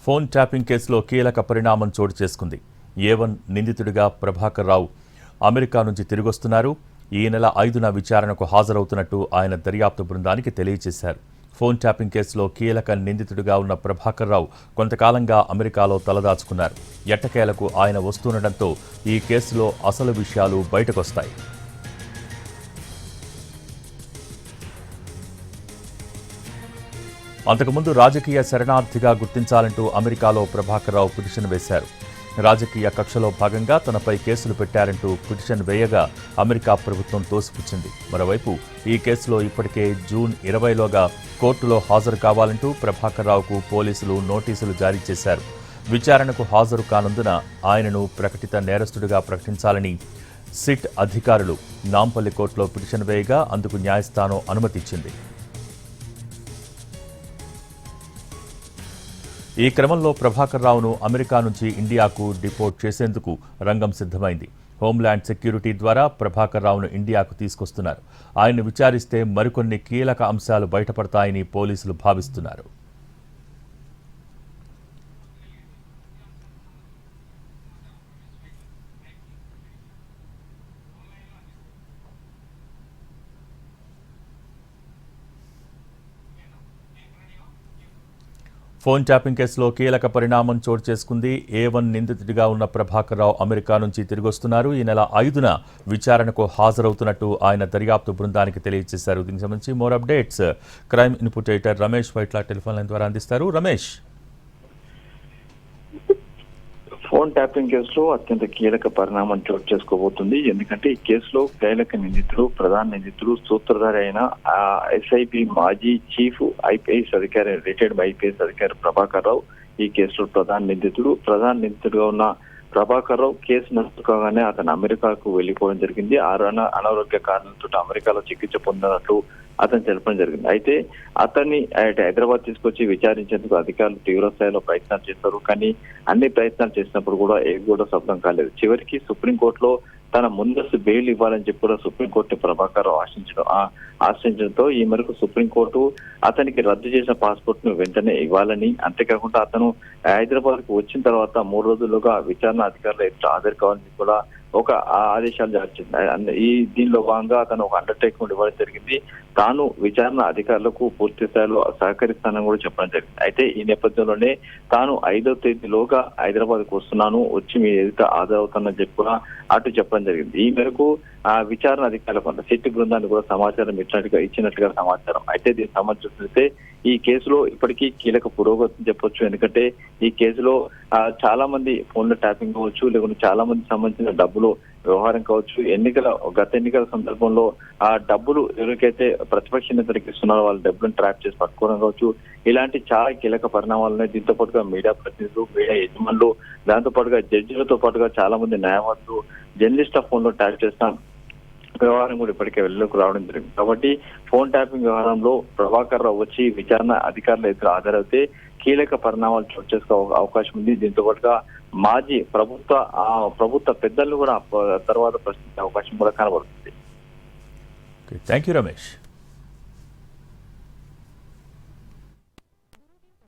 Phone tapping కేసులో కీలక పరిణామం చోటు చేసుకుంది. A1 నిందితుడిగా ప్రభాకర్ రావు అమెరికా నుంచి తిరిగొస్తున్నారు. ఈ నెల 5న విచారణకు హాజరవుతున్నట్టు ఆయన దర్యాప్తు బృందానికి తెలియజేశారు. ఫోన్ ట్యాపింగ్ కేసులో కీలక నిందితుడిగా ఉన్న ప్రభాకర్ రావు కొంతకాలంగా అమెరికాలో తలదాచుకున్నారు. ఎట్టకేలకు ఆయన వస్తుండటంతో ఈ కేసులో అసలు విషయాలు బయటకొస్తాయి. అంతకుముందు రాజకీయ శరణార్థిగా గుర్తించాలంటూ అమెరికాలో ప్రభాకర్ రావు పిటిషన్ వేశారు. రాజకీయ కక్షలో భాగంగా తనపై కేసులు పెట్టారంటూ పిటిషన్ వేయగా అమెరికా ప్రభుత్వం తోసిపుచ్చింది. మరోవైపు ఈ కేసులో ఇప్పటికే జూన్ 20లోగా కోర్టులో హాజరు కావాలంటూ ప్రభాకర్ రావుకు పోలీసులు నోటీసులు జారీ చేశారు. విచారణకు హాజరు కానందున ఆయనను ప్రకటిత నేరస్తుడిగా ప్రకటించాలని సిట్ అధికారులు నాంపల్లి కోర్టులో పిటిషన్ వేయగా అందుకు న్యాయస్థానం అనుమతిచ్చింది. ఈ క్రమంలో ప్రభాకర్ రావును అమెరికా నుంచి ఇండియాకు డిపోర్ట్ చేసేందుకు రంగం సిద్ధమైంది. హోంల్యాండ్ సెక్యూరిటీ ద్వారా ప్రభాకర్ రావును ఇండియాకు తీసుకొస్తున్నారు. ఆయన్ను విచారిస్తే మరికొన్ని కీలక అంశాలు బయటపడతాయని పోలీసులు భావిస్తున్నారు. ఫోన్ ట్యాపింగ్ కేసులో కీలక పరిణామం చోటు చేసుకుంది. A1 నిందితుడిగా ఉన్న ప్రభాకర్ రావు అమెరికా నుంచి తిరిగొస్తున్నారు. ఈ నెల 5న విచారణకు హాజరవుతున్నట్టు ఆయన దర్యాప్తు బృందానికి తెలియజేశారు. దీనికి సంబంధించి more updates crime input editor Ramesh Vaitla telephone line ద్వారా అందిస్తారు. రమేష్, ఫోన్ ట్యాపింగ్ కేసులో అత్యంత కీలక పరిణామం చోటు చేసుకోబోతుంది. ఎందుకంటే ఈ కేసులో కీలక నిందితుడు, ప్రధాన నిందితుడు, సూత్రధారి అయిన SIB మాజీ చీఫ్ IPS అధికారి, రిటైర్డ్ IPS అధికారి ప్రభాకర్ రావు ఈ కేసులో ప్రధాన నిందితుడుగా ఉన్న ప్రభాకర్ రావు కేసు నడుచుకోగానే అతను అమెరికాకు వెళ్లిపోవడం జరిగింది. అనారోగ్య కారణాలతో అమెరికాలో చికిత్స పొందినట్లు అతను తెలపడం జరిగింది. అయితే అతన్ని హైదరాబాద్ తీసుకొచ్చి విచారించేందుకు అధికారులు తీవ్ర స్థాయిలో ప్రయత్నాలు చేశారు. కానీ అన్ని ప్రయత్నాలు చేసినప్పుడు కూడా ఏది కూడా సఫలం కాలేదు. చివరికి సుప్రీంకోర్టులో తన ముందస్తు బెయిల్ ఇవ్వాలని చెప్పి కూడా సుప్రీంకోర్టు ప్రభాకర్ రావు ఆశ్రయించడంతో ఈ మేరకు సుప్రీంకోర్టు అతనికి రద్దు చేసిన పాస్పోర్ట్ ను వెంటనే ఇవ్వాలని, అంతేకాకుండా అతను హైదరాబాద్ కు వచ్చిన తర్వాత 3 రోజుల్లోగా విచారణ అధికారులు ఎదుట హాజరు కావాలని కూడా ఒక ఆదేశాలు జారీ చేసింది. దీనిలో భాగంగా అతను ఒక అండర్టేకింగ్ ఇవ్వడం జరిగింది. తాను విచారణ అధికారులకు పూర్తి స్థాయిలో సహకరిస్తానని కూడా చెప్పడం జరిగింది. అయితే ఈ నేపథ్యంలోనే తాను 5వ తేదీలోగా హైదరాబాద్ కు వస్తున్నాను, వచ్చి మీ ఎదుట హాజరవుతానని చెప్పి కూడా అటు చెప్పడం జరిగింది. ఈ మేరకు విచారణ అధికారులకు సిట్ బృందాన్ని కూడా సమాచారం ఇచ్చినట్టుగా సమాచారం. అయితే దీనికి సంబంధించినట్లయితే ఈ కేసులో ఇప్పటికీ కీలక పురోగతిని చెప్పొచ్చు. ఎందుకంటే ఈ కేసులో చాలా మంది ఫోన్ల ట్యాపింగ్ కావచ్చు, లేకుంటే చాలా మంది సంబంధించిన డబ్బులు వ్యవహారం కావచ్చు, గత ఎన్నికల సందర్భంలో ఆ డబ్బులు ఎవరికైతే ప్రతిపక్ష నేతలకు ఇస్తున్నారో వాళ్ళ డబ్బులను ట్రాప్ చేసి పట్టుకోవడం కావచ్చు, ఇలాంటి చాలా కీలక పరిణామాలున్నాయి. దీంతో పాటుగా మీడియా ప్రతినిధులు, మీడియా యజమానులు, దాంతో పాటుగా జడ్జిలతో పాటుగా చాలా మంది న్యాయవాదులు, జర్నలిస్ట్ ఫోన్లో ట్యాప్ చేస్తాం వ్యవహారం కూడా ఇప్పటికే వెలుగులోకి రావడం జరిగింది. కాబట్టి ఫోన్ ట్యాపింగ్ వ్యవహారంలో ప్రభాకర్ రావు వచ్చి విచారణ అధికారుల ఎదురు హాజరైతే కీలక పరిణామాలు చోటు చేసుకో అవకాశం ఉంది. దీంతో పాటుగా మాజీ ప్రభుత్వ పెద్దలను కూడా తర్వాత ప్రశ్నించే అవకాశం కూడా కనబడుతుంది. Thank you Ramesh.